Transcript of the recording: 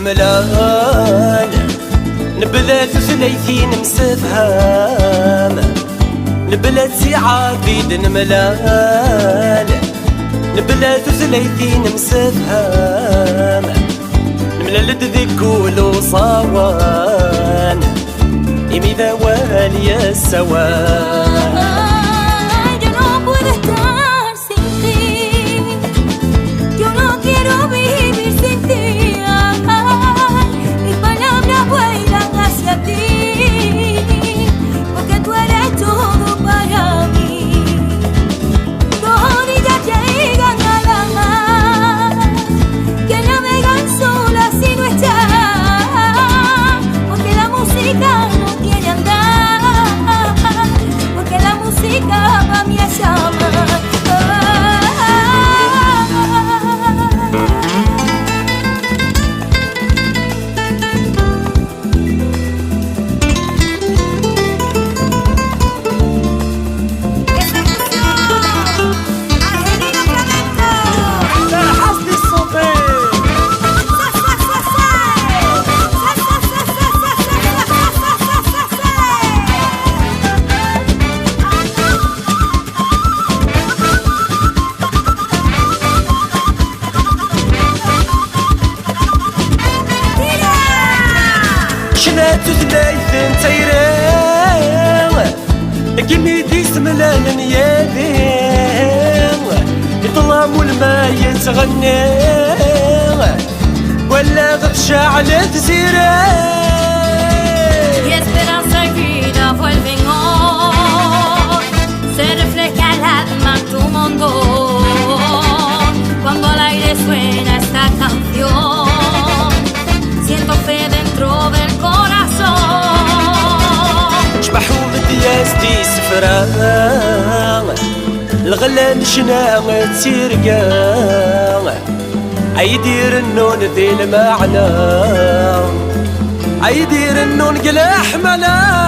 ملال نبلات ثلاثين مسفهام نبلات عبيد ملال نبلات ثلاثين مسفهام نملالد ذكول وصوان إمي ذا والي السوان. تثليثن تيرين كيمي ديس ملالن يدين يطلام والما يتغني ولا غبشة على تزيرين. Y esperanza y vida vuelven hoy, se refleja el alma en tu mundo cuando al aire suena esta canción. Siento fe dentro del شبحو مدياس دي سفران الغلان شناغ تسيرقان عيدير النون ذي المعنى عيدير النون قلاح ملا